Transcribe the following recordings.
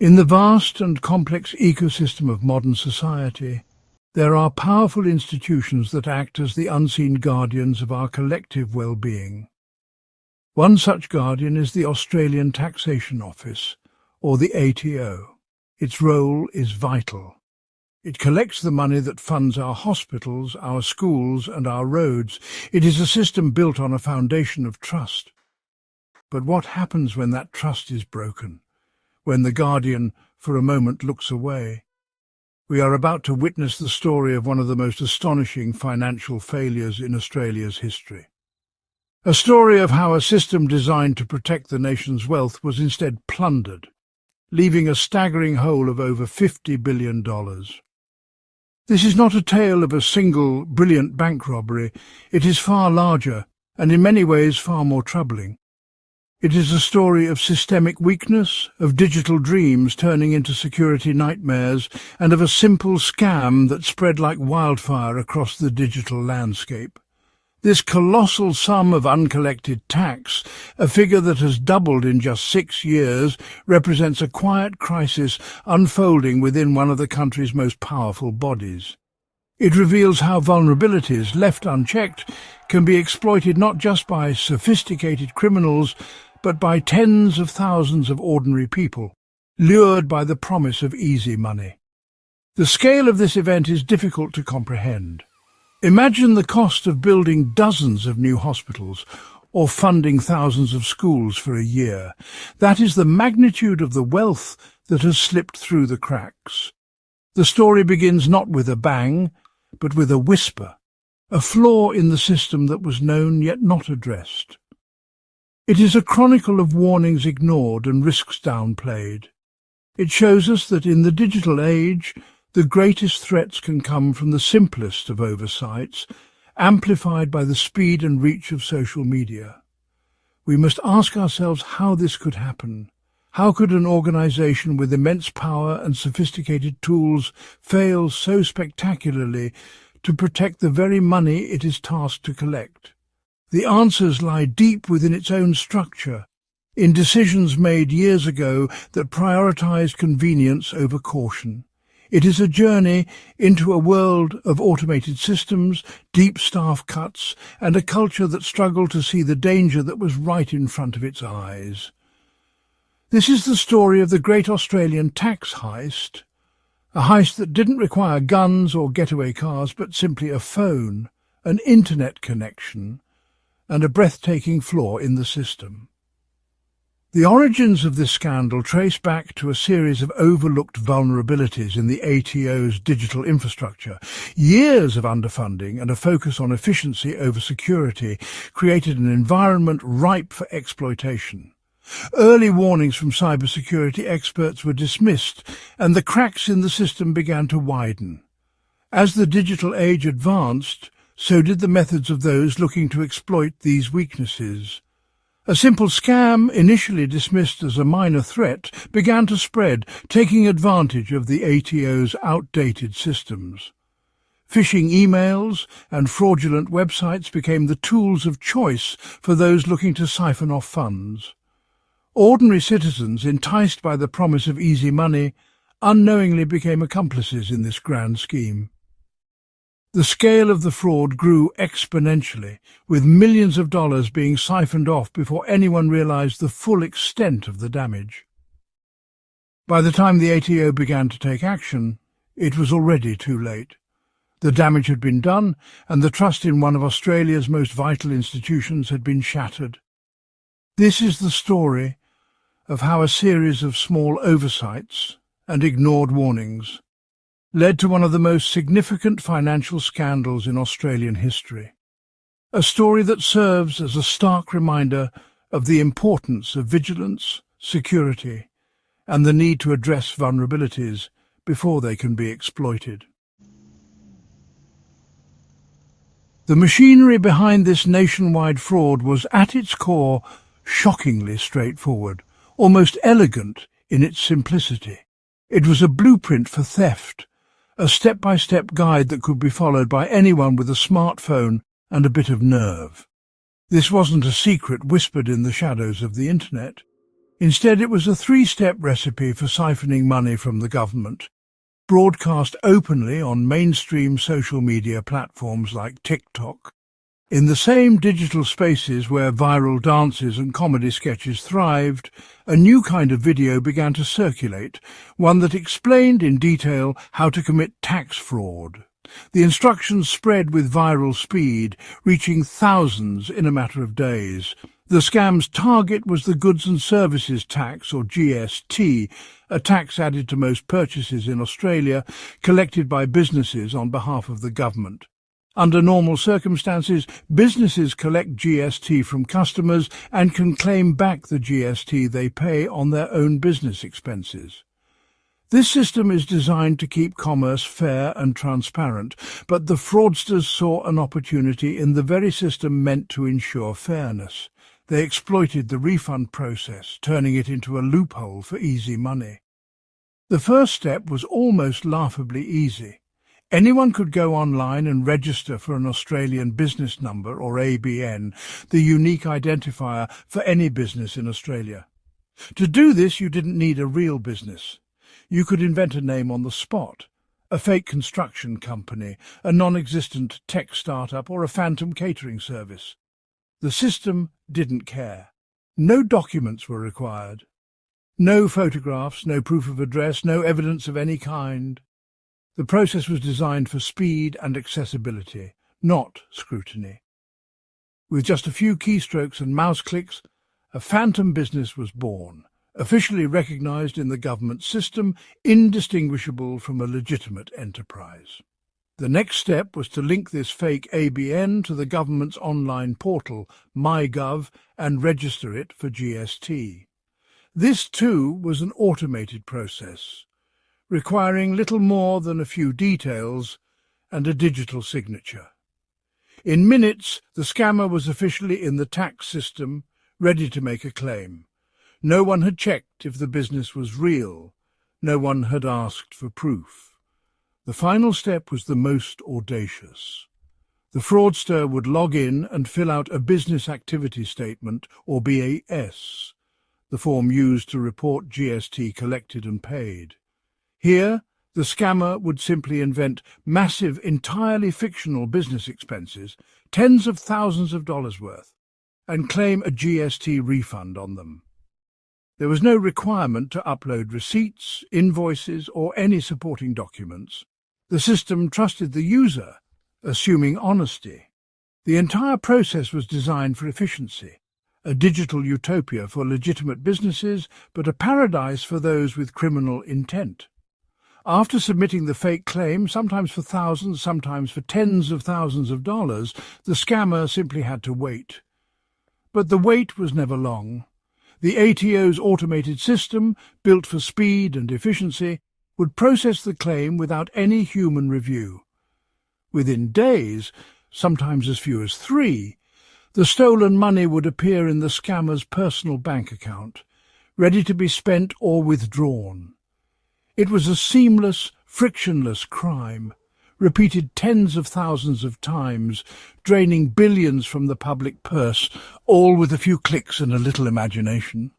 In the vast and complex ecosystem of modern society, there are powerful institutions that act as the unseen guardians of our collective well-being. One such guardian is the Australian Taxation Office, or the ATO. Its role is vital. It collects the money that funds our hospitals, our schools, and our roads. It is a system built on a foundation of trust. But what happens when that trust is broken? When the guardian, for a moment, looks away? We are about to witness the story of one of the most astonishing financial failures in Australia's history. A story of how a system designed to protect the nation's wealth was instead plundered, leaving a staggering hole of over $50 billion. This is not a tale of a single brilliant bank robbery. It is far larger, and in many ways far more troubling. It is a story of systemic weakness, of digital dreams turning into security nightmares, and of a simple scam that spread like wildfire across the digital landscape. This colossal sum of uncollected tax, a figure that has doubled in just 6 years, represents a quiet crisis unfolding within one of the country's most powerful bodies. It reveals how vulnerabilities, left unchecked, can be exploited not just by sophisticated criminals, but by tens of thousands of ordinary people, lured by the promise of easy money. The scale of this event is difficult to comprehend. Imagine the cost of building dozens of new hospitals or funding thousands of schools for a year. That is the magnitude of the wealth that has slipped through the cracks. The story begins not with a bang, but with a whisper, a flaw in the system that was known yet not addressed. It is a chronicle of warnings ignored and risks downplayed. It shows us that in the digital age, the greatest threats can come from the simplest of oversights, amplified by the speed and reach of social media. We must ask ourselves how this could happen. How could an organization with immense power and sophisticated tools fail so spectacularly to protect the very money it is tasked to collect? The answers lie deep within its own structure, in decisions made years ago that prioritized convenience over caution. It is a journey into a world of automated systems, deep staff cuts, and a culture that struggled to see the danger that was right in front of its eyes. This is the story of the great Australian tax heist, a heist that didn't require guns or getaway cars, but simply a phone, an internet connection, and a breathtaking flaw in the system. The origins of this scandal trace back to a series of overlooked vulnerabilities in the ATO's digital infrastructure. Years of underfunding and a focus on efficiency over security created an environment ripe for exploitation. Early warnings from cybersecurity experts were dismissed, and the cracks in the system began to widen. As the digital age advanced, so did the methods of those looking to exploit these weaknesses. A simple scam, initially dismissed as a minor threat, began to spread, taking advantage of the ATO's outdated systems. Phishing emails and fraudulent websites became the tools of choice for those looking to siphon off funds. Ordinary citizens, enticed by the promise of easy money, unknowingly became accomplices in this grand scheme. The scale of the fraud grew exponentially, with millions of dollars being siphoned off before anyone realized the full extent of the damage. By the time the ATO began to take action, it was already too late. The damage had been done, and the trust in one of Australia's most vital institutions had been shattered. This is the story of how a series of small oversights and ignored warnings led to one of the most significant financial scandals in Australian history. A story that serves as a stark reminder of the importance of vigilance, security, and the need to address vulnerabilities before they can be exploited. The machinery behind this nationwide fraud was at its core shockingly straightforward, almost elegant in its simplicity. It was a blueprint for theft, a step-by-step guide that could be followed by anyone with a smartphone and a bit of nerve. This wasn't a secret whispered in the shadows of the internet. Instead, it was a three-step recipe for siphoning money from the government, broadcast openly on mainstream social media platforms like TikTok. In the same digital spaces where viral dances and comedy sketches thrived, a new kind of video began to circulate, one that explained in detail how to commit tax fraud. The instructions spread with viral speed, reaching thousands in a matter of days. The scam's target was the Goods and Services Tax, or GST, a tax added to most purchases in Australia, collected by businesses on behalf of the government. Under normal circumstances, businesses collect GST from customers and can claim back the GST they pay on their own business expenses. This system is designed to keep commerce fair and transparent, but the fraudsters saw an opportunity in the very system meant to ensure fairness. They exploited the refund process, turning it into a loophole for easy money. The first step was almost laughably easy. Anyone could go online and register for an Australian business number, or ABN, the unique identifier for any business in Australia. To do this, you didn't need a real business. You could invent a name on the spot, a fake construction company, a non-existent tech startup, or a phantom catering service. The system didn't care. No documents were required. No photographs, no proof of address, no evidence of any kind. The process was designed for speed and accessibility, not scrutiny. With just a few keystrokes and mouse clicks, a phantom business was born, officially recognised in the government system, indistinguishable from a legitimate enterprise. The next step was to link this fake ABN to the government's online portal, MyGov, and register it for GST. This, too, was an automated process, requiring little more than a few details and a digital signature. In minutes, the scammer was officially in the tax system, ready to make a claim. No one had checked if the business was real. No one had asked for proof. The final step was the most audacious. The fraudster would log in and fill out a business activity statement, or BAS, the form used to report GST collected and paid. Here, the scammer would simply invent massive, entirely fictional business expenses, tens of thousands of dollars worth, and claim a GST refund on them. There was no requirement to upload receipts, invoices, or any supporting documents. The system trusted the user, assuming honesty. The entire process was designed for efficiency, a digital utopia for legitimate businesses, but a paradise for those with criminal intent. After submitting the fake claim, sometimes for thousands, sometimes for tens of thousands of dollars, the scammer simply had to wait. But the wait was never long. The ATO's automated system, built for speed and efficiency, would process the claim without any human review. Within days, sometimes as few as 3, the stolen money would appear in the scammer's personal bank account, ready to be spent or withdrawn. It was a seamless, frictionless crime, repeated tens of thousands of times, draining billions from the public purse, all with a few clicks and a little imagination.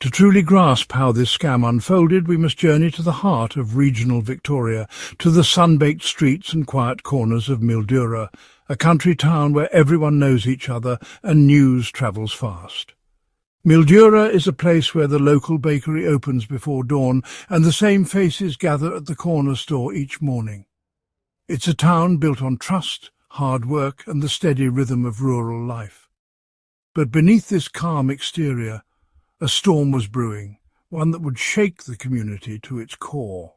To truly grasp how this scam unfolded, we must journey to the heart of regional Victoria, to the sun-baked streets and quiet corners of Mildura, a country town where everyone knows each other and news travels fast. Mildura is a place where the local bakery opens before dawn and the same faces gather at the corner store each morning. It's a town built on trust, hard work and the steady rhythm of rural life. But beneath this calm exterior, a storm was brewing, one that would shake the community to its core.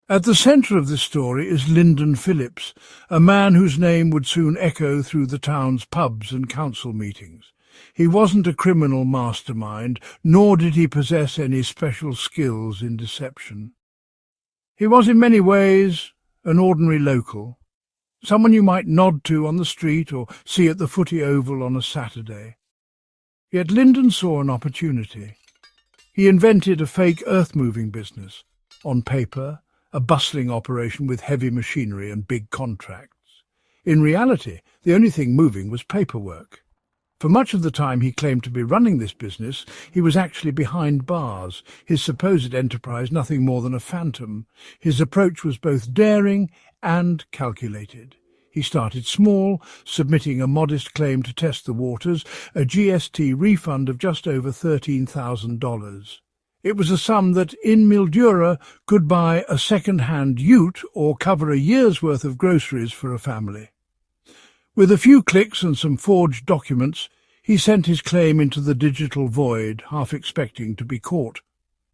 At the centre of this story is Lyndon Phillips, a man whose name would soon echo through the town's pubs and council meetings. He wasn't a criminal mastermind, nor did he possess any special skills in deception. He was in many ways an ordinary local, someone you might nod to on the street or see at the footy oval on a Saturday. Yet Lyndon saw an opportunity. He invented a fake earth-moving business, on paper, a bustling operation with heavy machinery and big contracts. In reality, the only thing moving was paperwork. For much of the time he claimed to be running this business, he was actually behind bars, his supposed enterprise nothing more than a phantom. His approach was both daring and calculated. He started small, submitting a modest claim to test the waters, a GST refund of just over $13,000. It was a sum that, in Mildura, could buy a second-hand ute or cover a year's worth of groceries for a family. With a few clicks and some forged documents, he sent his claim into the digital void, half expecting to be caught.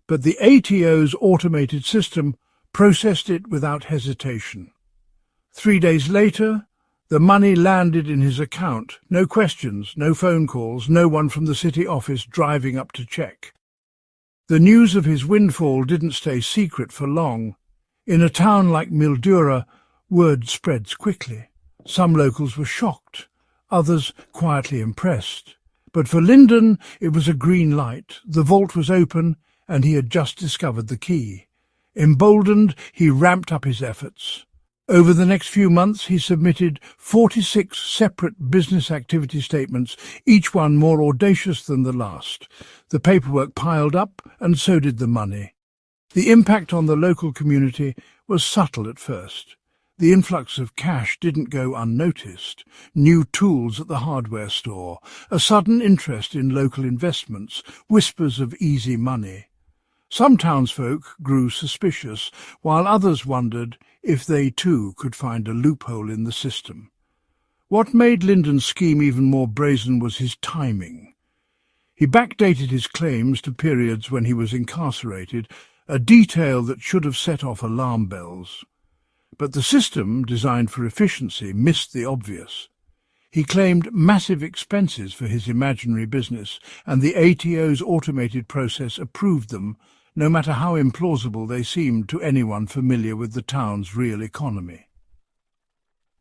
But the ATO's automated system processed it without hesitation. 3 days later, the money landed in his account. No questions, no phone calls, no one from the city office driving up to check. The news of his windfall didn't stay secret for long. In a town like Mildura, word spreads quickly. Some locals were shocked, others quietly impressed. But for Lyndon, it was a green light. The vault was open, and he had just discovered the key. Emboldened, he ramped up his efforts. Over the next few months, he submitted 46 separate business activity statements, each one more audacious than the last. The paperwork piled up, and so did the money. The impact on the local community was subtle at first. The influx of cash didn't go unnoticed. New tools at the hardware store, a sudden interest in local investments, whispers of easy money. Some townsfolk grew suspicious, while others wondered if they too could find a loophole in the system. What made Lyndon's scheme even more brazen was his timing. He backdated his claims to periods when he was incarcerated, a detail that should have set off alarm bells. But the system, designed for efficiency, missed the obvious. He claimed massive expenses for his imaginary business, and the ATO's automated process approved them, no matter how implausible they seemed to anyone familiar with the town's real economy.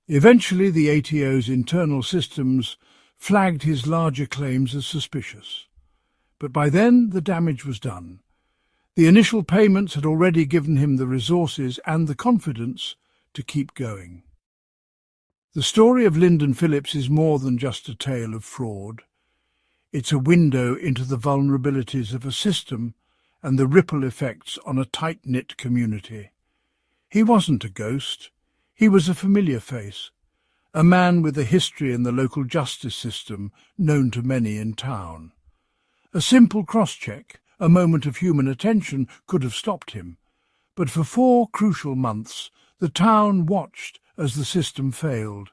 Eventually, the ATO's internal systems flagged his larger claims as suspicious. But by then, the damage was done. The initial payments had already given him the resources and the confidence to keep going. The story of Lyndon Phillips is more than just a tale of fraud. It's a window into the vulnerabilities of a system and the ripple effects on a tight-knit community. He wasn't a ghost. He was a familiar face, a man with a history in the local justice system known to many in town. A simple cross-check, a moment of human attention, could have stopped him. But for 4 crucial months, the town watched as the system failed,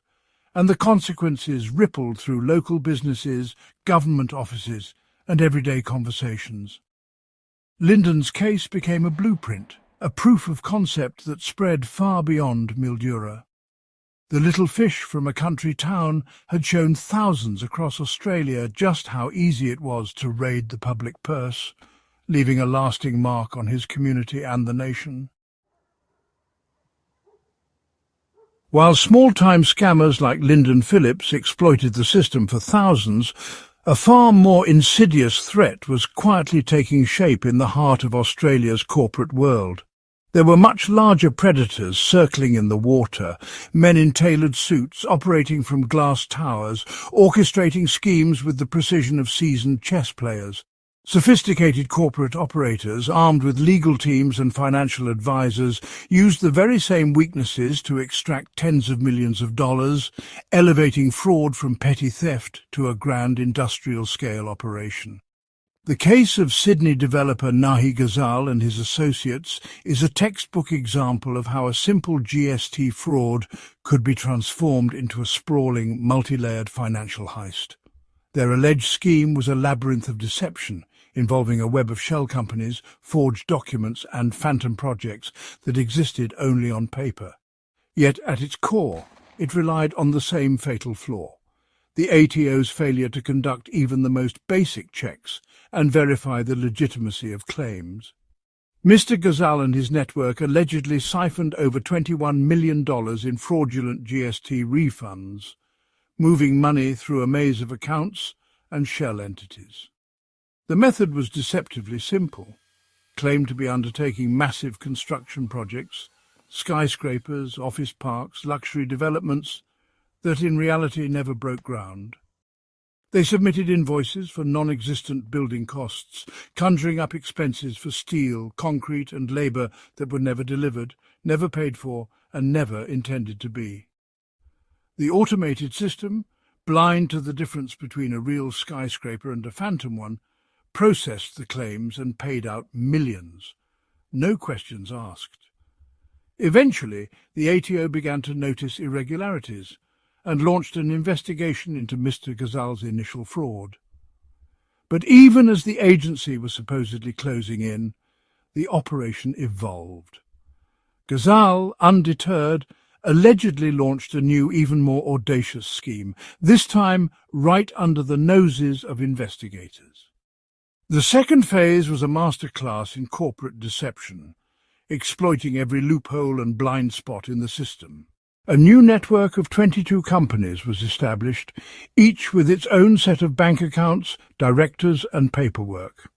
and the consequences rippled through local businesses, government offices, and everyday conversations. Lyndon's case became a blueprint, a proof of concept that spread far beyond Mildura. The little fish from a country town had shown thousands across Australia just how easy it was to raid the public purse, leaving a lasting mark on his community and the nation. While small-time scammers like Lyndon Phillips exploited the system for thousands, a far more insidious threat was quietly taking shape in the heart of Australia's corporate world. There were much larger predators circling in the water, men in tailored suits operating from glass towers, orchestrating schemes with the precision of seasoned chess players. Sophisticated corporate operators, armed with legal teams and financial advisors, used the very same weaknesses to extract tens of millions of dollars, elevating fraud from petty theft to a grand industrial-scale operation. The case of Sydney developer Nahi Ghazal and his associates is a textbook example of how a simple GST fraud could be transformed into a sprawling, multi-layered financial heist. Their alleged scheme was a labyrinth of deception, involving a web of shell companies, forged documents and phantom projects that existed only on paper. Yet at its core, it relied on the same fatal flaw: the ATO's failure to conduct even the most basic checks and verify the legitimacy of claims. Mr. Ghazal and his network allegedly siphoned over $21 million in fraudulent GST refunds, moving money through a maze of accounts and shell entities. The method was deceptively simple, claimed to be undertaking massive construction projects, skyscrapers, office parks, luxury developments, that in reality never broke ground. They submitted invoices for non-existent building costs, conjuring up expenses for steel, concrete and labour that were never delivered, never paid for, and never intended to be. The automated system, blind to the difference between a real skyscraper and a phantom one, processed the claims and paid out millions. No questions asked. Eventually, the ATO began to notice irregularities and launched an investigation into Mr. Ghazal's initial fraud. But even as the agency was supposedly closing in, the operation evolved. Ghazal, undeterred, allegedly launched a new, even more audacious scheme, this time right under the noses of investigators. The second phase was a masterclass in corporate deception, exploiting every loophole and blind spot in the system. A new network of 22 companies was established, each with its own set of bank accounts, directors and paperwork.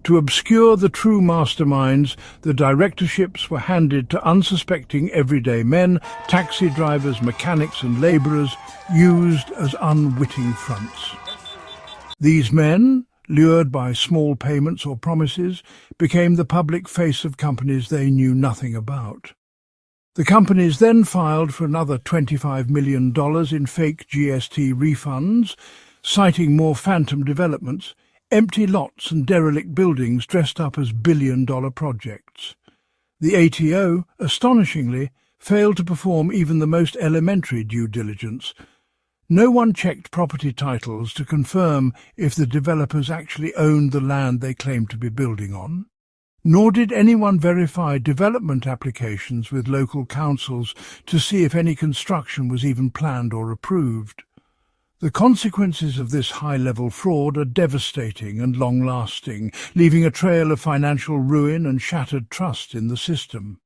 To obscure the true masterminds, the directorships were handed to unsuspecting everyday men, taxi drivers, mechanics and labourers, used as unwitting fronts. These men, lured by small payments or promises, became the public face of companies they knew nothing about. The companies then filed for another $25 million in fake GST refunds, citing more phantom developments, empty lots and derelict buildings dressed up as billion-dollar projects. The ATO, astonishingly, failed to perform even the most elementary due diligence. No one checked property titles to confirm if the developers actually owned the land they claimed to be building on. Nor did anyone verify development applications with local councils to see if any construction was even planned or approved. The consequences of this high-level fraud are devastating and long-lasting, leaving a trail of financial ruin and shattered trust in the system.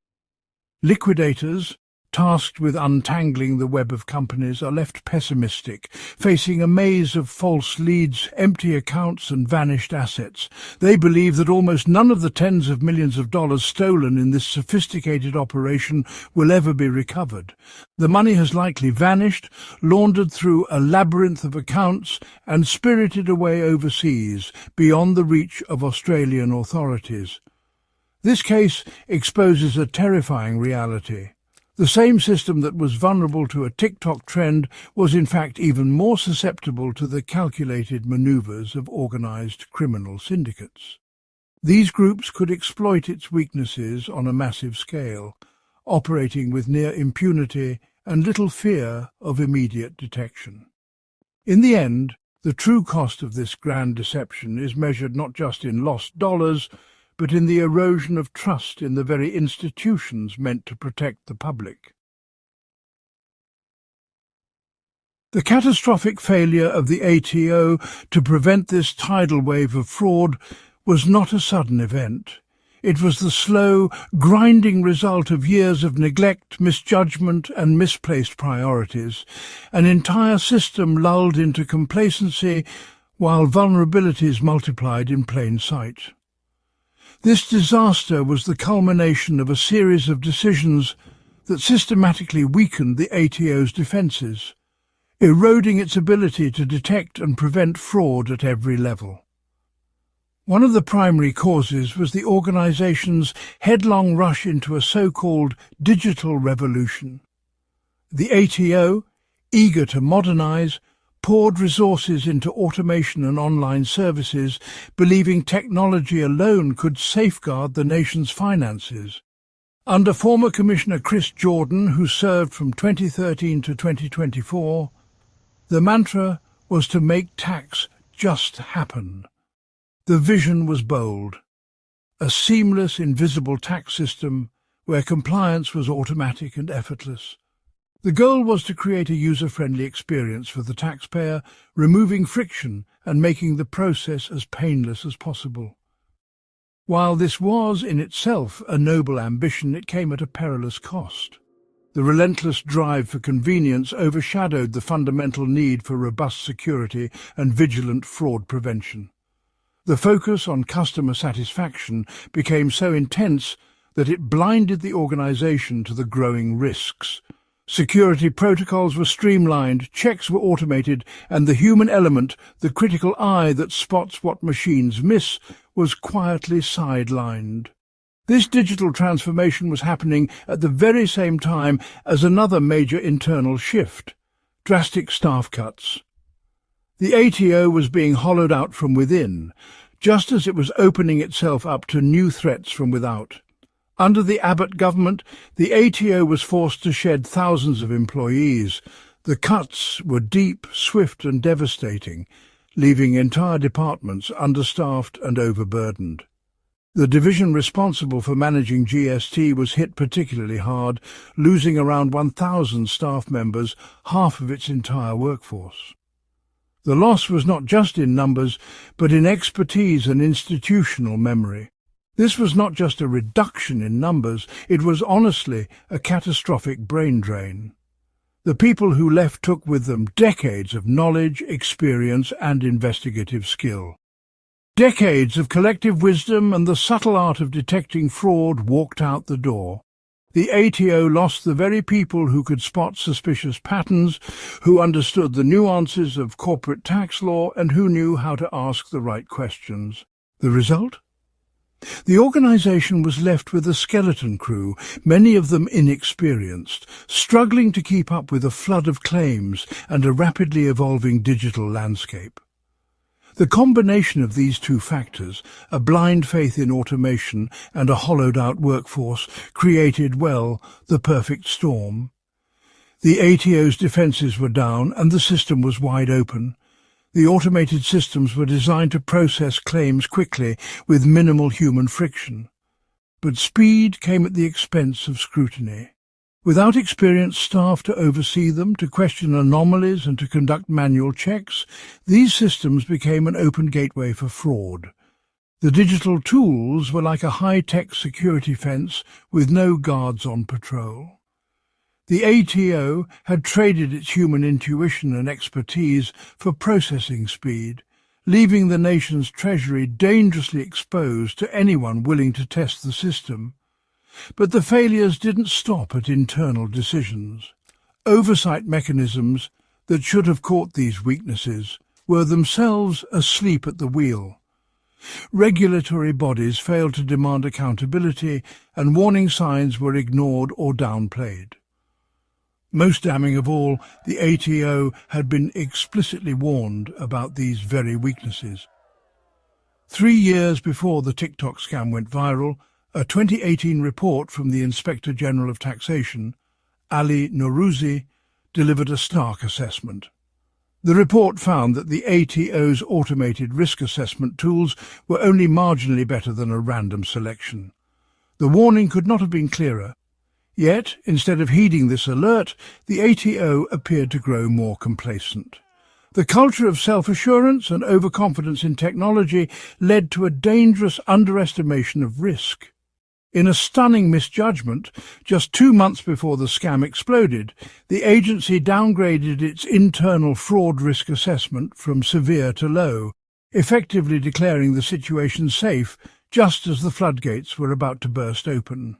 Liquidators, tasked with untangling the web of companies, are left pessimistic, facing a maze of false leads, empty accounts and vanished assets. They believe that almost none of the tens of millions of dollars stolen in this sophisticated operation will ever be recovered. The money has likely vanished, laundered through a labyrinth of accounts and spirited away overseas, beyond the reach of Australian authorities. This case exposes a terrifying reality. The same system that was vulnerable to a TikTok trend was in fact even more susceptible to the calculated manoeuvres of organised criminal syndicates. These groups could exploit its weaknesses on a massive scale, operating with near impunity and little fear of immediate detection. In the end, the true cost of this grand deception is measured not just in lost dollars, but in the erosion of trust in the very institutions meant to protect the public. The catastrophic failure of the ATO to prevent this tidal wave of fraud was not a sudden event. It was the slow, grinding result of years of neglect, misjudgment and misplaced priorities, an entire system lulled into complacency while vulnerabilities multiplied in plain sight. This disaster was the culmination of a series of decisions that systematically weakened the ATO's defences, eroding its ability to detect and prevent fraud at every level. One of the primary causes was the organisation's headlong rush into a so-called digital revolution. The ATO, eager to modernise, poured resources into automation and online services, believing technology alone could safeguard the nation's finances. Under former Commissioner Chris Jordan, who served from 2013 to 2024, the mantra was to make tax just happen. The vision was bold: a seamless, invisible tax system where compliance was automatic and effortless. The goal was to create a user-friendly experience for the taxpayer, removing friction and making the process as painless as possible. While this was in itself a noble ambition, it came at a perilous cost. The relentless drive for convenience overshadowed the fundamental need for robust security and vigilant fraud prevention. The focus on customer satisfaction became so intense that it blinded the organisation to the growing risks. Security protocols were streamlined, checks were automated, and the human element, the critical eye that spots what machines miss, was quietly sidelined. This digital transformation was happening at the very same time as another major internal shift: drastic staff cuts. The ATO was being hollowed out from within, just as it was opening itself up to new threats from without. Under the Abbott government, the ATO was forced to shed thousands of employees. The cuts were deep, swift and devastating, leaving entire departments understaffed and overburdened. The division responsible for managing GST was hit particularly hard, losing around 1,000 staff members, half of its entire workforce. The loss was not just in numbers, but in expertise and institutional memory. This was not just a reduction in numbers, it was honestly a catastrophic brain drain. The people who left took with them decades of knowledge, experience and investigative skill. Decades of collective wisdom and the subtle art of detecting fraud walked out the door. The ATO lost the very people who could spot suspicious patterns, who understood the nuances of corporate tax law and who knew how to ask the right questions. The result? The organization was left with a skeleton crew, many of them inexperienced, struggling to keep up with a flood of claims and a rapidly evolving digital landscape. The combination of these two factors, a blind faith in automation and a hollowed-out workforce, created, well, the perfect storm. The ATO's defences were down and the system was wide open. The automated systems were designed to process claims quickly with minimal human friction. But speed came at the expense of scrutiny. Without experienced staff to oversee them, to question anomalies and to conduct manual checks, these systems became an open gateway for fraud. The digital tools were like a high-tech security fence with no guards on patrol. The ATO had traded its human intuition and expertise for processing speed, leaving the nation's treasury dangerously exposed to anyone willing to test the system. But the failures didn't stop at internal decisions. Oversight mechanisms that should have caught these weaknesses were themselves asleep at the wheel. Regulatory bodies failed to demand accountability, and warning signs were ignored or downplayed. Most damning of all, the ATO had been explicitly warned about these very weaknesses. 3 years before the TikTok scam went viral, a 2018 report from the Inspector General of Taxation, Ali Nourouzi, delivered a stark assessment. The report found that the ATO's automated risk assessment tools were only marginally better than a random selection. The warning could not have been clearer. Yet, instead of heeding this alert, the ATO appeared to grow more complacent. The culture of self-assurance and overconfidence in technology led to a dangerous underestimation of risk. In a stunning misjudgment, just 2 months before the scam exploded, the agency downgraded its internal fraud risk assessment from severe to low, effectively declaring the situation safe just as the floodgates were about to burst open.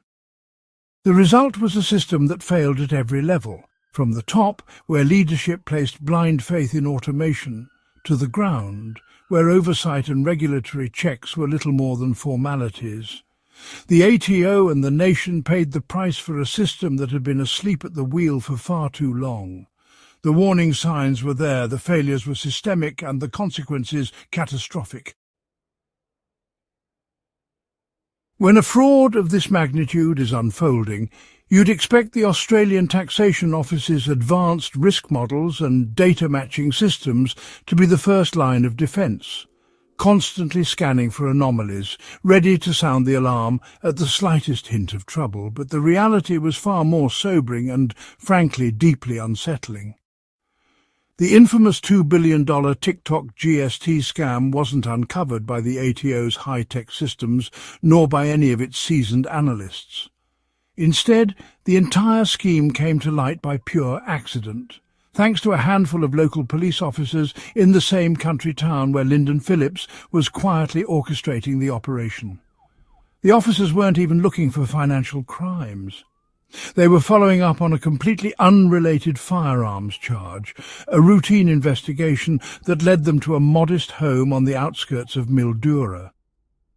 The result was a system that failed at every level, from the top, where leadership placed blind faith in automation, to the ground, where oversight and regulatory checks were little more than formalities. The ATO and the nation paid the price for a system that had been asleep at the wheel for far too long. The warning signs were there, the failures were systemic, and the consequences catastrophic. When a fraud of this magnitude is unfolding, you'd expect the Australian Taxation Office's advanced risk models and data matching systems to be the first line of defence, constantly scanning for anomalies, ready to sound the alarm at the slightest hint of trouble. But the reality was far more sobering and, frankly, deeply unsettling. The infamous $2 billion TikTok GST scam wasn't uncovered by the ATO's high-tech systems, nor by any of its seasoned analysts. Instead, the entire scheme came to light by pure accident, thanks to a handful of local police officers in the same country town where Lyndon Phillips was quietly orchestrating the operation. The officers weren't even looking for financial crimes. They were following up on a completely unrelated firearms charge, a routine investigation that led them to a modest home on the outskirts of Mildura.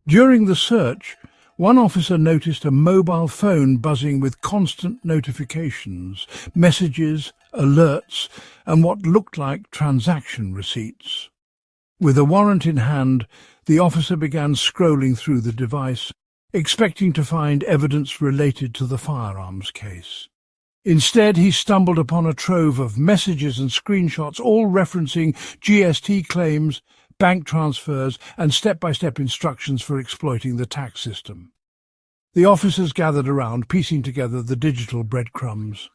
During the search, one officer noticed a mobile phone buzzing with constant notifications, messages, alerts, and what looked like transaction receipts. With a warrant in hand, the officer began scrolling through the device, expecting to find evidence related to the firearms case. Instead, he stumbled upon a trove of messages and screenshots, all referencing GST claims, bank transfers, and step-by-step instructions for exploiting the tax system. The officers gathered around, piecing together the digital breadcrumbs.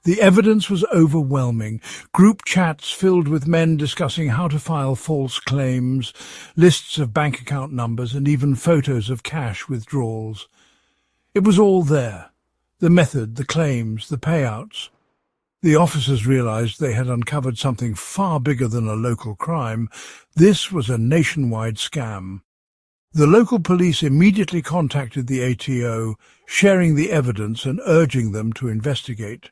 The evidence was overwhelming. Group chats filled with men discussing how to file false claims, lists of bank account numbers, and even photos of cash withdrawals. It was all there. The method, the claims, the payouts. The officers realized they had uncovered something far bigger than a local crime. This was a nationwide scam. The local police immediately contacted the ATO, sharing the evidence and urging them to investigate.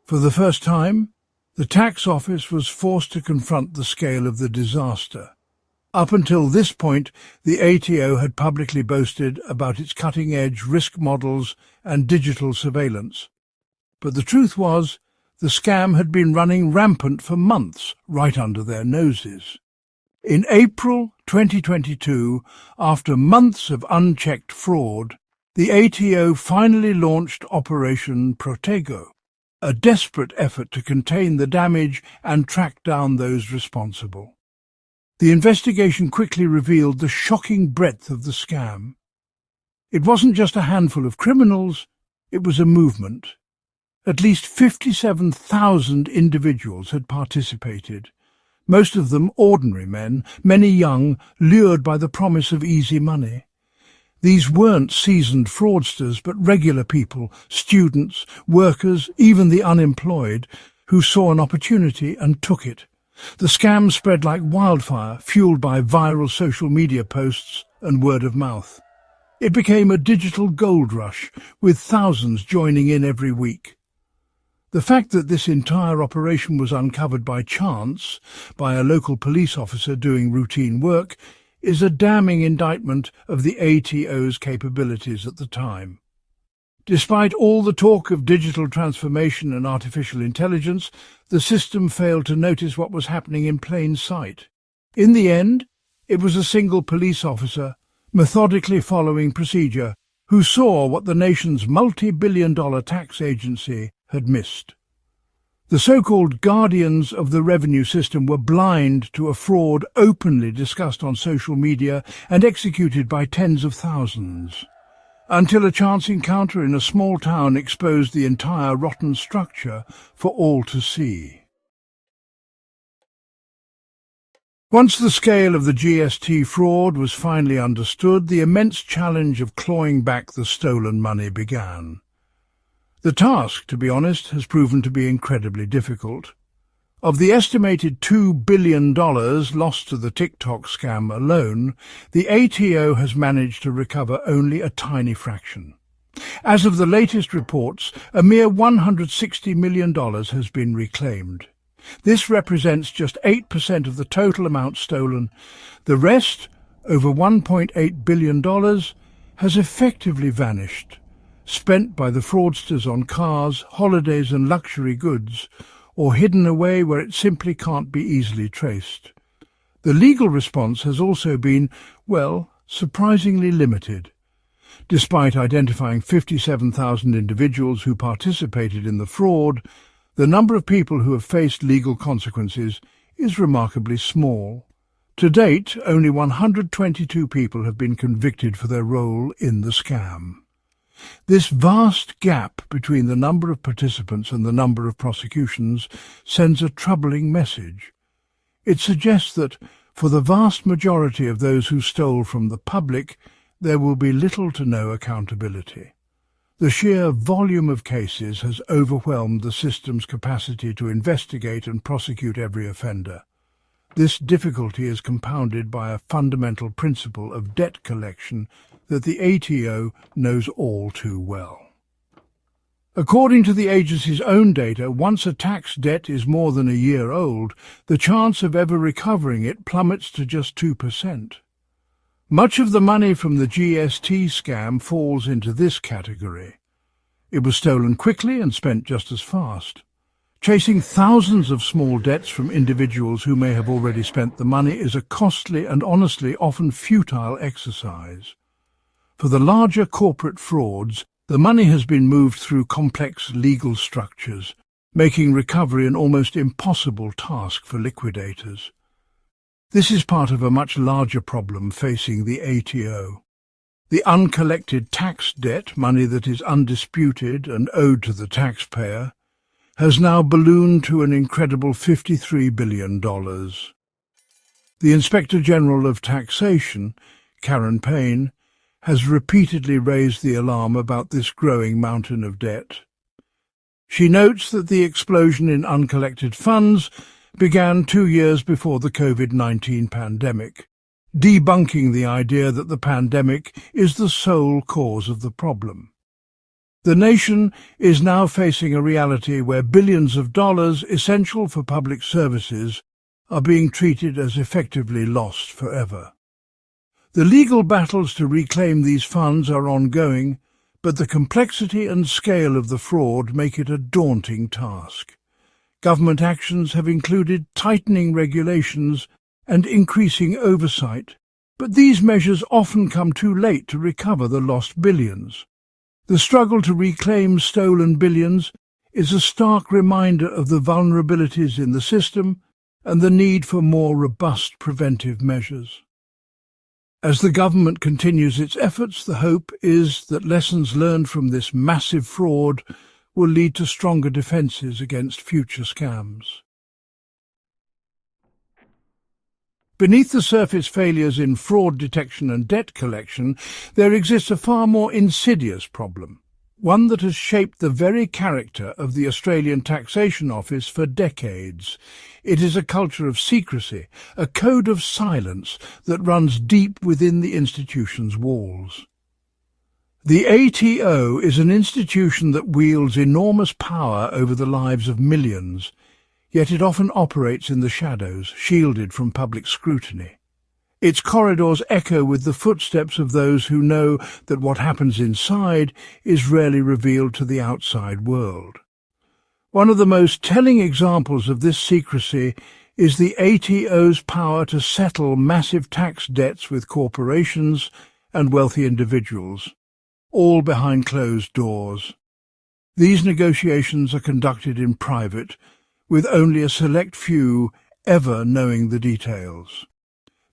For the first time, the tax office was forced to confront the scale of the disaster. Up until this point, the ATO had publicly boasted about its cutting-edge risk models and digital surveillance. But the truth was, the scam had been running rampant for months, right under their noses. In April 2022, after months of unchecked fraud, the ATO finally launched Operation Protego, a desperate effort to contain the damage and track down those responsible. The investigation quickly revealed the shocking breadth of the scam. It wasn't just a handful of criminals, it was a movement. At least 57,000 individuals had participated, most of them ordinary men, many young, lured by the promise of easy money. These weren't seasoned fraudsters, but regular people, students, workers, even the unemployed, who saw an opportunity and took it. The scam spread like wildfire, fueled by viral social media posts and word of mouth. It became a digital gold rush, with thousands joining in every week. The fact that this entire operation was uncovered by chance, by a local police officer doing routine work, is a damning indictment of the ATO's capabilities at the time. Despite all the talk of digital transformation and artificial intelligence, the system failed to notice what was happening in plain sight. In the end, it was a single police officer, methodically following procedure, who saw what the nation's multi-billion-dollar tax agency had missed. The so-called guardians of the revenue system were blind to a fraud openly discussed on social media and executed by tens of thousands, until a chance encounter in a small town exposed the entire rotten structure for all to see. Once the scale of the GST fraud was finally understood, the immense challenge of clawing back the stolen money began. The task, to be honest, has proven to be incredibly difficult. Of the estimated $2 billion lost to the TikTok scam alone, the ATO has managed to recover only a tiny fraction. As of the latest reports, a mere $160 million has been reclaimed. This represents just 8% of the total amount stolen. The rest, over $1.8 billion, has effectively vanished, spent by the fraudsters on cars, holidays and luxury goods, or hidden away where it simply can't be easily traced. The legal response has also been, well, surprisingly limited. Despite identifying 57,000 individuals who participated in the fraud, the number of people who have faced legal consequences is remarkably small. To date, only 122 people have been convicted for their role in the scam. This vast gap between the number of participants and the number of prosecutions sends a troubling message. It suggests that, for the vast majority of those who stole from the public, there will be little to no accountability. The sheer volume of cases has overwhelmed the system's capacity to investigate and prosecute every offender. This difficulty is compounded by a fundamental principle of debt collection that the ATO knows all too well. According to the agency's own data, once a tax debt is more than a year old, the chance of ever recovering it plummets to just 2%. Much of the money from the GST scam falls into this category. It was stolen quickly and spent just as fast. Chasing thousands of small debts from individuals who may have already spent the money is a costly and honestly often futile exercise. For the larger corporate frauds, the money has been moved through complex legal structures, making recovery an almost impossible task for liquidators. This is part of a much larger problem facing the ATO. The uncollected tax debt, money that is undisputed and owed to the taxpayer, has now ballooned to an incredible $53 billion. The Inspector General of Taxation, Karen Payne, has repeatedly raised the alarm about this growing mountain of debt. She notes that the explosion in uncollected funds began 2 years before the COVID-19 pandemic, debunking the idea that the pandemic is the sole cause of the problem. The nation is now facing a reality where billions of dollars essential for public services are being treated as effectively lost forever. The legal battles to reclaim these funds are ongoing, but the complexity and scale of the fraud make it a daunting task. Government actions have included tightening regulations and increasing oversight, but these measures often come too late to recover the lost billions. The struggle to reclaim stolen billions is a stark reminder of the vulnerabilities in the system and the need for more robust preventive measures. As the government continues its efforts, the hope is that lessons learned from this massive fraud will lead to stronger defences against future scams. Beneath the surface failures in fraud detection and debt collection, there exists a far more insidious problem, one that has shaped the very character of the Australian Taxation Office for decades. It is a culture of secrecy, a code of silence that runs deep within the institution's walls. The ATO is an institution that wields enormous power over the lives of millions, yet it often operates in the shadows, shielded from public scrutiny. Its corridors echo with the footsteps of those who know that what happens inside is rarely revealed to the outside world. One of the most telling examples of this secrecy is the ATO's power to settle massive tax debts with corporations and wealthy individuals, all behind closed doors. These negotiations are conducted in private, with only a select few ever knowing the details.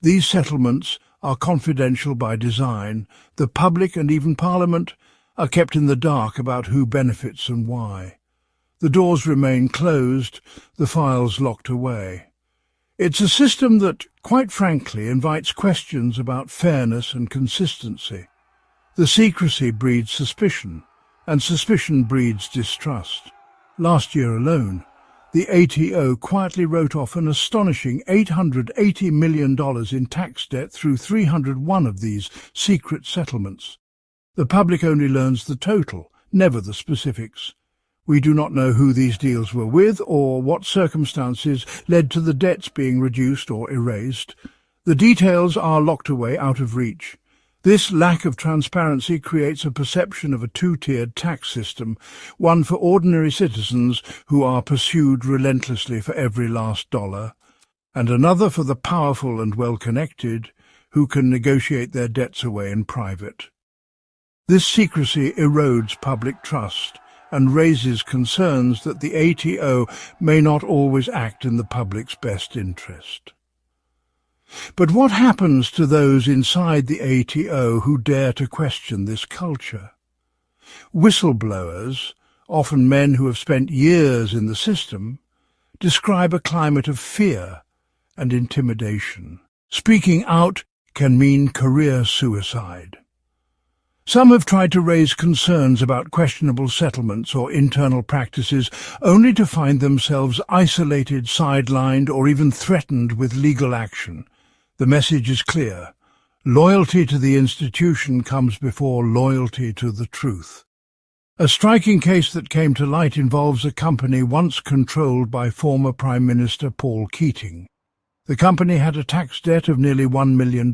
These settlements are confidential by design. The public and even Parliament are kept in the dark about who benefits and why. The doors remain closed, the files locked away. It's a system that, quite frankly, invites questions about fairness and consistency. The secrecy breeds suspicion, and suspicion breeds distrust. Last year alone, the ATO quietly wrote off an astonishing $880 million in tax debt through 301 of these secret settlements. The public only learns the total, never the specifics. We do not know who these deals were with or what circumstances led to the debts being reduced or erased. The details are locked away out of reach. This lack of transparency creates a perception of a two-tiered tax system, one for ordinary citizens who are pursued relentlessly for every last dollar, and another for the powerful and well-connected who can negotiate their debts away in private. This secrecy erodes public trust and raises concerns that the ATO may not always act in the public's best interest. But what happens to those inside the ATO who dare to question this culture? Whistleblowers, often men who have spent years in the system, describe a climate of fear and intimidation. Speaking out can mean career suicide. Some have tried to raise concerns about questionable settlements or internal practices only to find themselves isolated, sidelined, or even threatened with legal action. The message is clear. Loyalty to the institution comes before loyalty to the truth. A striking case that came to light involves a company once controlled by former Prime Minister Paul Keating. The company had a tax debt of nearly $1 million,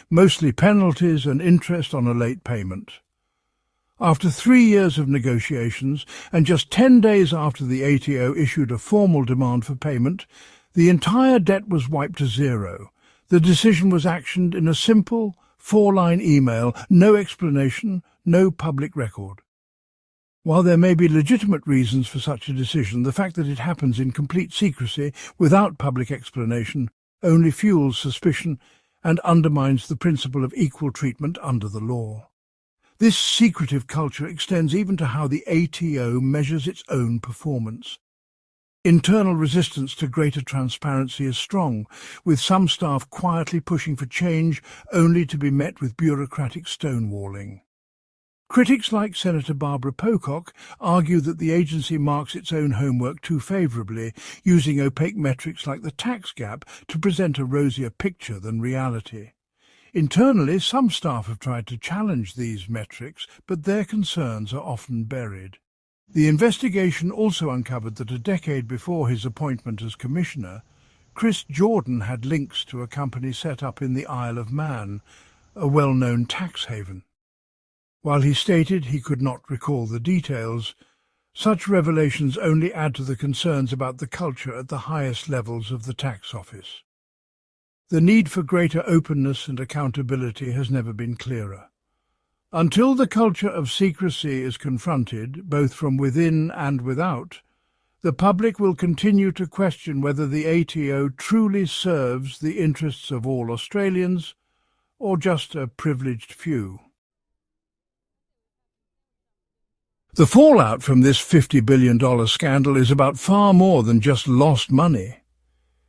mostly penalties and interest on a late payment. After 3 years of negotiations, and just 10 days after the ATO issued a formal demand for payment, the entire debt was wiped to zero. The decision was actioned in a simple, 4-line email, no explanation, no public record. While there may be legitimate reasons for such a decision, the fact that it happens in complete secrecy, without public explanation, only fuels suspicion and undermines the principle of equal treatment under the law. This secretive culture extends even to how the ATO measures its own performance. Internal resistance to greater transparency is strong, with some staff quietly pushing for change only to be met with bureaucratic stonewalling. Critics like Senator Barbara Pocock argue that the agency marks its own homework too favourably, using opaque metrics like the tax gap to present a rosier picture than reality. Internally, some staff have tried to challenge these metrics, but their concerns are often buried. The investigation also uncovered that a decade before his appointment as Commissioner, Chris Jordan had links to a company set up in the Isle of Man, a well-known tax haven. While he stated he could not recall the details, such revelations only add to the concerns about the culture at the highest levels of the tax office. The need for greater openness and accountability has never been clearer. Until the culture of secrecy is confronted, both from within and without, the public will continue to question whether the ATO truly serves the interests of all Australians or just a privileged few. The fallout from this $50 billion scandal is about far more than just lost money.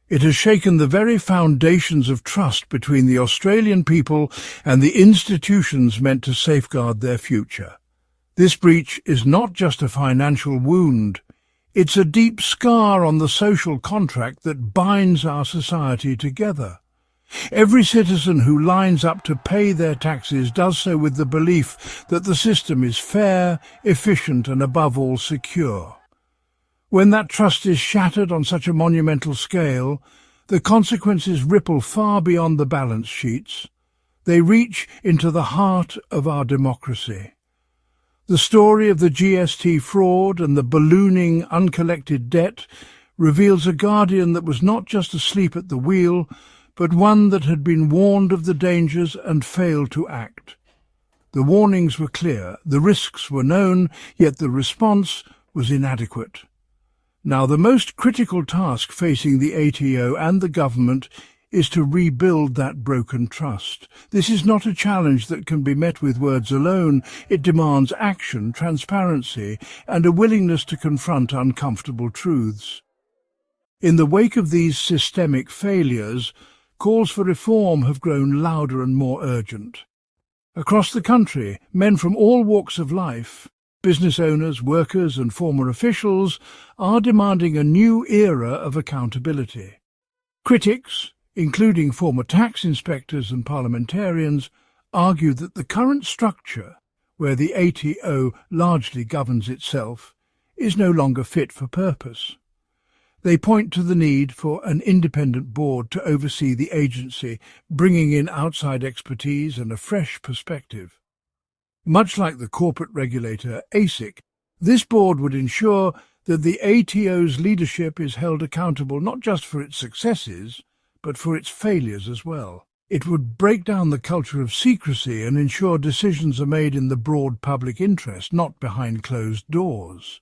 It has shaken the very foundations of trust between the Australian people and the institutions meant to safeguard their future. This breach is not just a financial wound. It's a deep scar on the social contract that binds our society together. Every citizen who lines up to pay their taxes does so with the belief that the system is fair, efficient and above all secure. When that trust is shattered on such a monumental scale, the consequences ripple far beyond the balance sheets. They reach into the heart of our democracy. The story of the GST fraud and the ballooning uncollected debt reveals a Guardian that was not just asleep at the wheel, but one that had been warned of the dangers and failed to act. The warnings were clear, the risks were known, yet the response was inadequate. Now, the most critical task facing the ATO and the government is to rebuild that broken trust. This is not a challenge that can be met with words alone. It demands action, transparency, and a willingness to confront uncomfortable truths. In the wake of these systemic failures, calls for reform have grown louder and more urgent. Across the country, men from all walks of life, business owners, workers and former officials, are demanding a new era of accountability. Critics, including former tax inspectors and parliamentarians, argue that the current structure, where the ATO largely governs itself, is no longer fit for purpose. They point to the need for an independent board to oversee the agency, bringing in outside expertise and a fresh perspective. Much like the corporate regulator ASIC, this board would ensure that the ATO's leadership is held accountable not just for its successes, but for its failures as well. It would break down the culture of secrecy and ensure decisions are made in the broad public interest, not behind closed doors.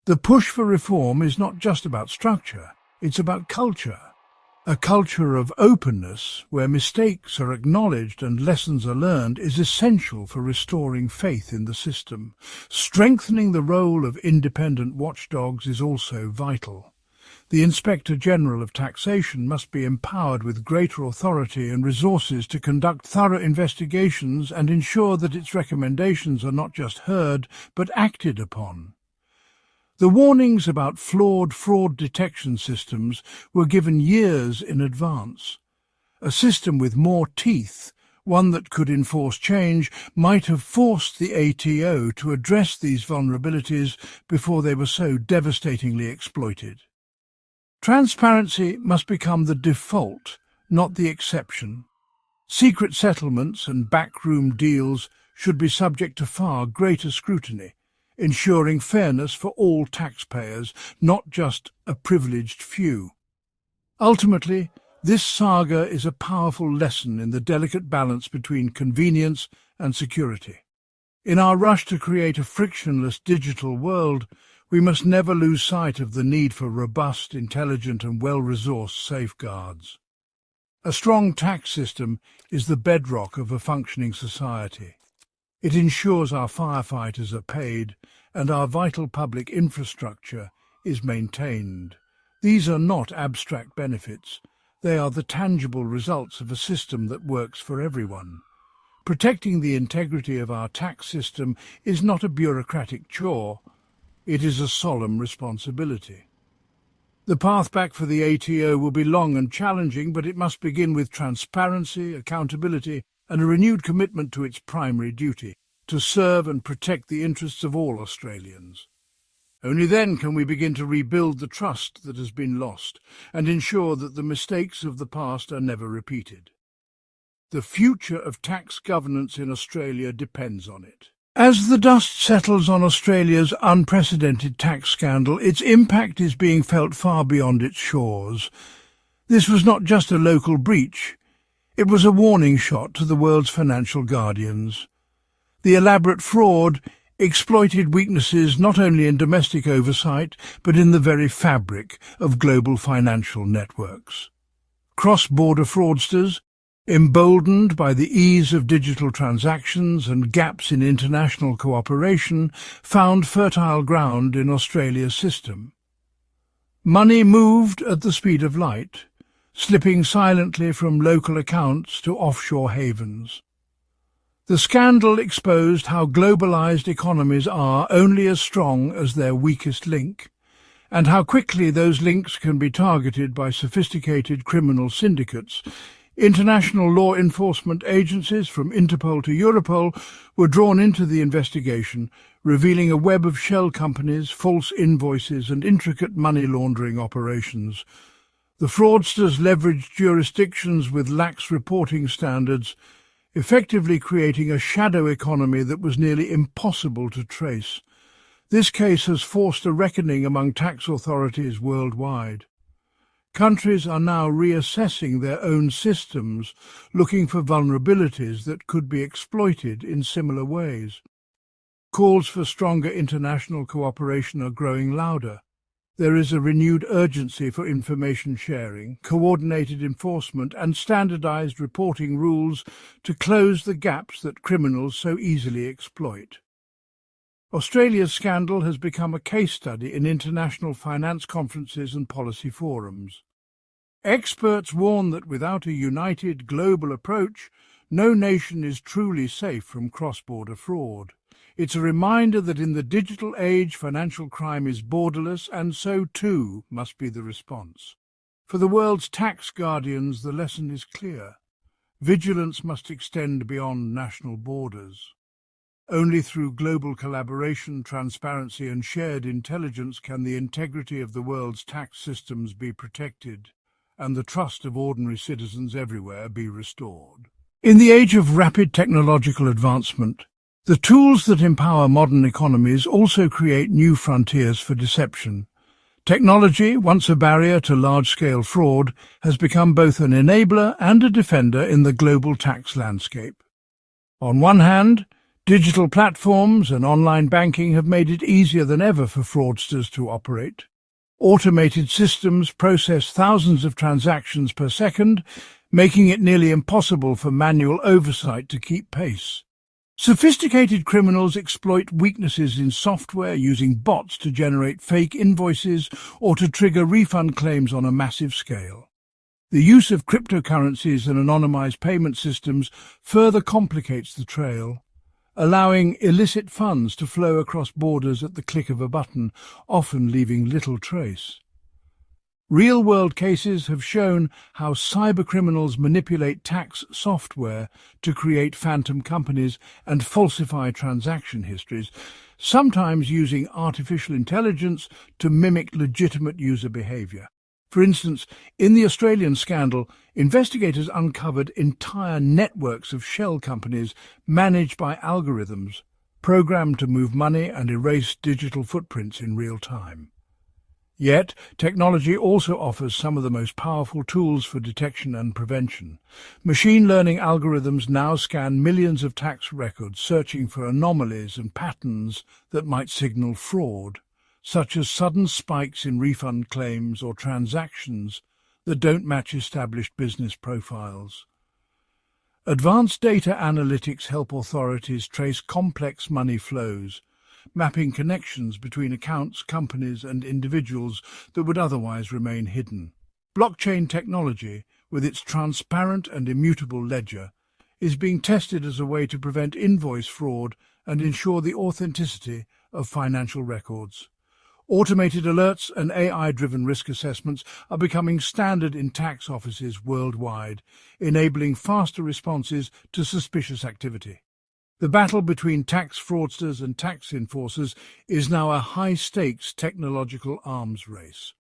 The push for reform is not just about structure, it's about culture. A culture of openness, where mistakes are acknowledged and lessons are learned, is essential for restoring faith in the system. Strengthening the role of independent watchdogs is also vital. The Inspector General of Taxation must be empowered with greater authority and resources to conduct thorough investigations and ensure that its recommendations are not just heard, but acted upon. The warnings about flawed fraud detection systems were given years in advance. A system with more teeth one that could enforce change, might have forced the ATO to address these vulnerabilities before they were so devastatingly exploited. Transparency must become the default, not the exception. Secret settlements and backroom deals should be subject to far greater scrutiny, ensuring fairness for all taxpayers, not just a privileged few. Ultimately, this saga is a powerful lesson in the delicate balance between convenience and security. In our rush to create a frictionless digital world, we must never lose sight of the need for robust, intelligent and well-resourced safeguards. A strong tax system is the bedrock of a functioning society. It ensures our firefighters are paid and our vital public infrastructure is maintained. These are not abstract benefits. They are the tangible results of a system that works for everyone. Protecting the integrity of our tax system is not a bureaucratic chore. It is a solemn responsibility. The path back for the ATO will be long and challenging, but it must begin with transparency, accountability, and a renewed commitment to its primary duty, to serve and protect the interests of all Australians. Only then can we begin to rebuild the trust that has been lost and ensure that the mistakes of the past are never repeated. The future of tax governance in Australia depends on it. As the dust settles on Australia's unprecedented tax scandal, its impact is being felt far beyond its shores. This was not just a local breach. It was a warning shot to the world's financial guardians. The elaborate fraud exploited weaknesses not only in domestic oversight, but in the very fabric of global financial networks. Cross-border fraudsters, emboldened by the ease of digital transactions and gaps in international cooperation, found fertile ground in Australia's system. Money moved at the speed of light, slipping silently from local accounts to offshore havens. The scandal exposed how globalized economies are only as strong as their weakest link, and how quickly those links can be targeted by sophisticated criminal syndicates. International law enforcement agencies, from Interpol to Europol, were drawn into the investigation, revealing a web of shell companies, false invoices and intricate money laundering operations. The fraudsters leveraged jurisdictions with lax reporting standards, effectively creating a shadow economy that was nearly impossible to trace. This case has forced a reckoning among tax authorities worldwide. Countries are now reassessing their own systems, looking for vulnerabilities that could be exploited in similar ways. Calls for stronger international cooperation are growing louder. There is a renewed urgency for information sharing, coordinated enforcement and standardized reporting rules to close the gaps that criminals so easily exploit. Australia's scandal has become a case study in international finance conferences and policy forums. Experts warn that without a united global approach, no nation is truly safe from cross-border fraud. It's a reminder that in the digital age, financial crime is borderless, and so too must be the response. For the world's tax guardians, the lesson is clear. Vigilance must extend beyond national borders. Only through global collaboration, transparency and shared intelligence can the integrity of the world's tax systems be protected and the trust of ordinary citizens everywhere be restored. In the age of rapid technological advancement, the tools that empower modern economies also create new frontiers for deception. Technology, once a barrier to large-scale fraud, has become both an enabler and a defender in the global tax landscape. On one hand, digital platforms and online banking have made it easier than ever for fraudsters to operate. Automated systems process thousands of transactions per second, making it nearly impossible for manual oversight to keep pace. Sophisticated criminals exploit weaknesses in software, using bots to generate fake invoices or to trigger refund claims on a massive scale. The use of cryptocurrencies and anonymized payment systems further complicates the trail, allowing illicit funds to flow across borders at the click of a button, often leaving little trace. Real-world cases have shown how cybercriminals manipulate tax software to create phantom companies and falsify transaction histories, sometimes using artificial intelligence to mimic legitimate user behaviour. For instance, in the Australian scandal, investigators uncovered entire networks of shell companies managed by algorithms, programmed to move money and erase digital footprints in real time. Yet, technology also offers some of the most powerful tools for detection and prevention. Machine learning algorithms now scan millions of tax records, searching for anomalies and patterns that might signal fraud, such as sudden spikes in refund claims or transactions that don't match established business profiles. Advanced data analytics help authorities trace complex money flows, mapping connections between accounts, companies and individuals that would otherwise remain hidden. Blockchain technology, with its transparent and immutable ledger, is being tested as a way to prevent invoice fraud and ensure the authenticity of financial records. Automated alerts and AI-driven risk assessments are becoming standard in tax offices worldwide, enabling faster responses to suspicious activity. The battle between tax fraudsters and tax enforcers is now a high-stakes technological arms race.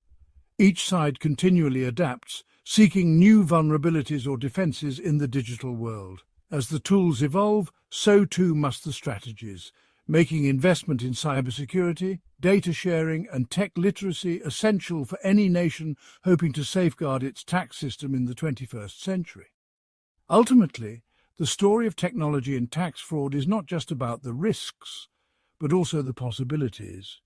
Each side continually adapts, seeking new vulnerabilities or defenses in the digital world. As the tools evolve, so too must the strategies, making investment in cybersecurity, data sharing and tech literacy essential for any nation hoping to safeguard its tax system in the 21st century. Ultimately, the story of technology and tax fraud is not just about the risks, but also the possibilities.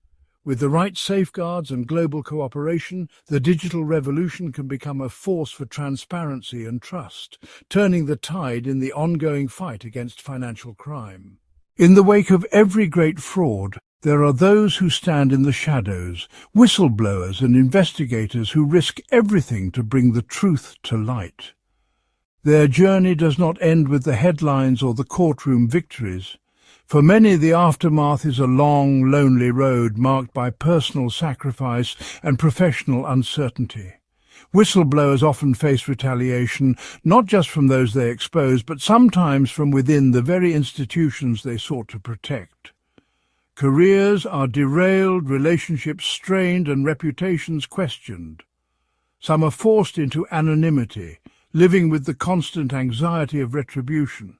With the right safeguards and global cooperation, the digital revolution can become a force for transparency and trust, turning the tide in the ongoing fight against financial crime. In the wake of every great fraud, there are those who stand in the shadows, whistleblowers and investigators who risk everything to bring the truth to light. Their journey does not end with the headlines or the courtroom victories. For many, the aftermath is a long, lonely road marked by personal sacrifice and professional uncertainty. Whistleblowers often face retaliation, not just from those they expose, but sometimes from within the very institutions they sought to protect. Careers are derailed, relationships strained, and reputations questioned. Some are forced into anonymity, living with the constant anxiety of retribution.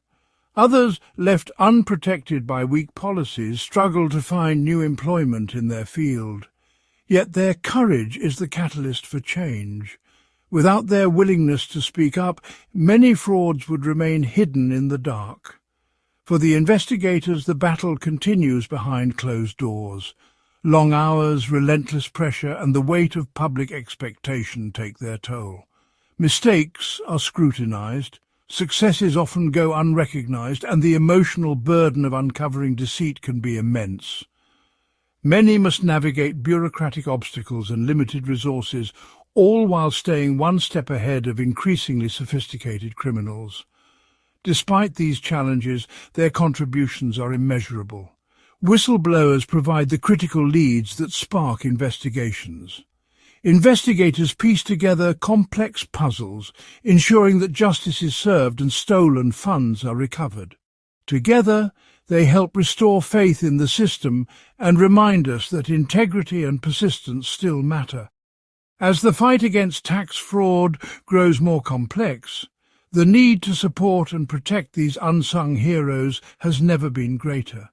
Others, left unprotected by weak policies, struggle to find new employment in their field. Yet their courage is the catalyst for change. Without their willingness to speak up, many frauds would remain hidden in the dark. For the investigators, the battle continues behind closed doors. Long hours, relentless pressure, and the weight of public expectation take their toll. Mistakes are scrutinized, successes often go unrecognized, and the emotional burden of uncovering deceit can be immense. Many must navigate bureaucratic obstacles and limited resources, all while staying one step ahead of increasingly sophisticated criminals. Despite these challenges, their contributions are immeasurable. Whistleblowers provide the critical leads that spark investigations. Investigators piece together complex puzzles, ensuring that justice is served and stolen funds are recovered. Together, they help restore faith in the system and remind us that integrity and persistence still matter. As the fight against tax fraud grows more complex, the need to support and protect these unsung heroes has never been greater.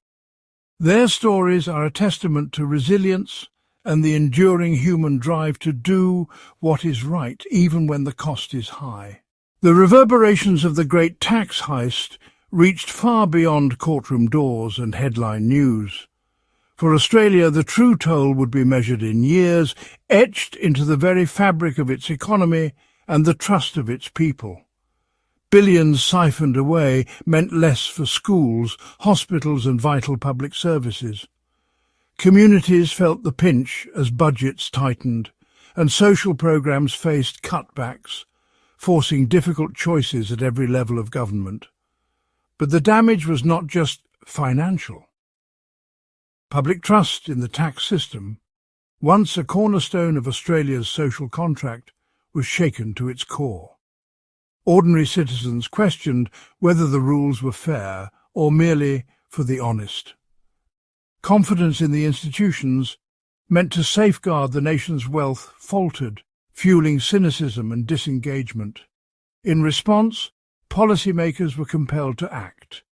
Their stories are a testament to resilience and the enduring human drive to do what is right, even when the cost is high. The reverberations of the great tax heist reached far beyond courtroom doors and headline news. For Australia, the true toll would be measured in years, etched into the very fabric of its economy and the trust of its people. Billions siphoned away meant less for schools, hospitals and vital public services. Communities felt the pinch as budgets tightened, and social programs faced cutbacks, forcing difficult choices at every level of government. But the damage was not just financial. Public trust in the tax system once a cornerstone of Australia's social contract, was shaken to its core. Ordinary citizens questioned whether the rules were fair or merely for the honest. Confidence in the institutions, meant to safeguard the nation's wealth, faltered, fueling cynicism and disengagement. In response, policymakers were compelled to act.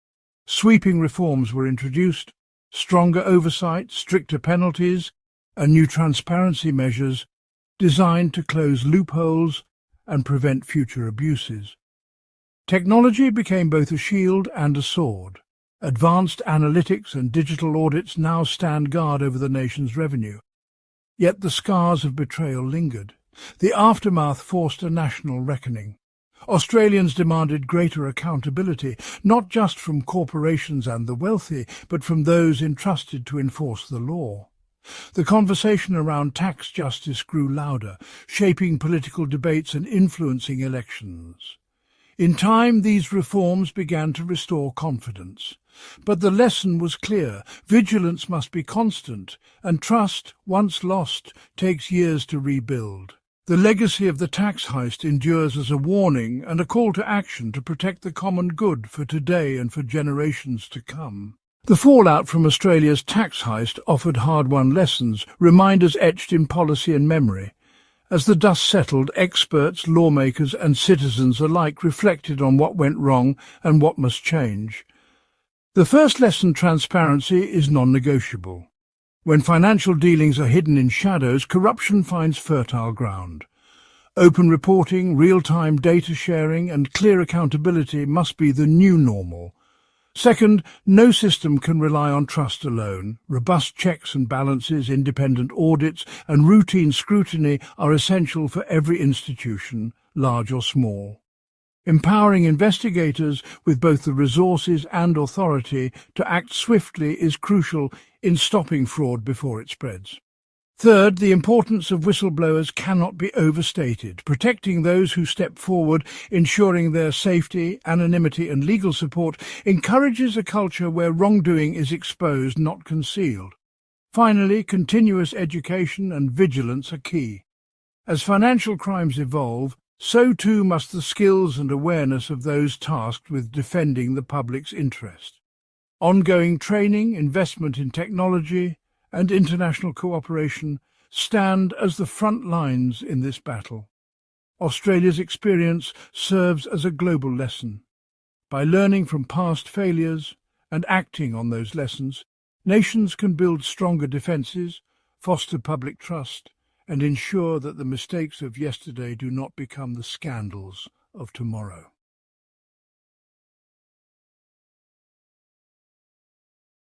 Sweeping reforms were introduced, stronger oversight, stricter penalties, and new transparency measures designed to close loopholes and prevent future abuses. Technology became both a shield and a sword. Advanced analytics and digital audits now stand guard over the nation's revenue. Yet the scars of betrayal lingered. The aftermath forced a national reckoning. Australians demanded greater accountability, not just from corporations and the wealthy, but from those entrusted to enforce the law. The conversation around tax justice grew louder, shaping political debates and influencing elections. In time, these reforms began to restore confidence. But the lesson was clear: vigilance must be constant, and trust, once lost, takes years to rebuild. The legacy of the tax heist endures as a warning and a call to action to protect the common good for today and for generations to come. The fallout from Australia's tax heist offered hard-won lessons, reminders etched in policy and memory. As the dust settled, experts, lawmakers and citizens alike reflected on what went wrong and what must change. The first lesson: transparency is non-negotiable. When financial dealings are hidden in shadows, corruption finds fertile ground. Open reporting, real-time data sharing and clear accountability must be the new normal. Second, no system can rely on trust alone. Robust checks and balances, independent audits and routine scrutiny are essential for every institution, large or small. Empowering investigators with both the resources and authority to act swiftly is crucial in stopping fraud before it spreads. Third, the importance of whistleblowers cannot be overstated. Protecting those who step forward, ensuring their safety, anonymity and legal support encourages a culture where wrongdoing is exposed, not concealed. Finally, continuous education and vigilance are key. As financial crimes evolve, so too must the skills and awareness of those tasked with defending the public's interest. Ongoing training, investment in technology, and international cooperation stand as the front lines in this battle. Australia's experience serves as a global lesson. By learning from past failures and acting on those lessons, nations can build stronger defences, foster public trust, and ensure that the mistakes of yesterday do not become the scandals of tomorrow.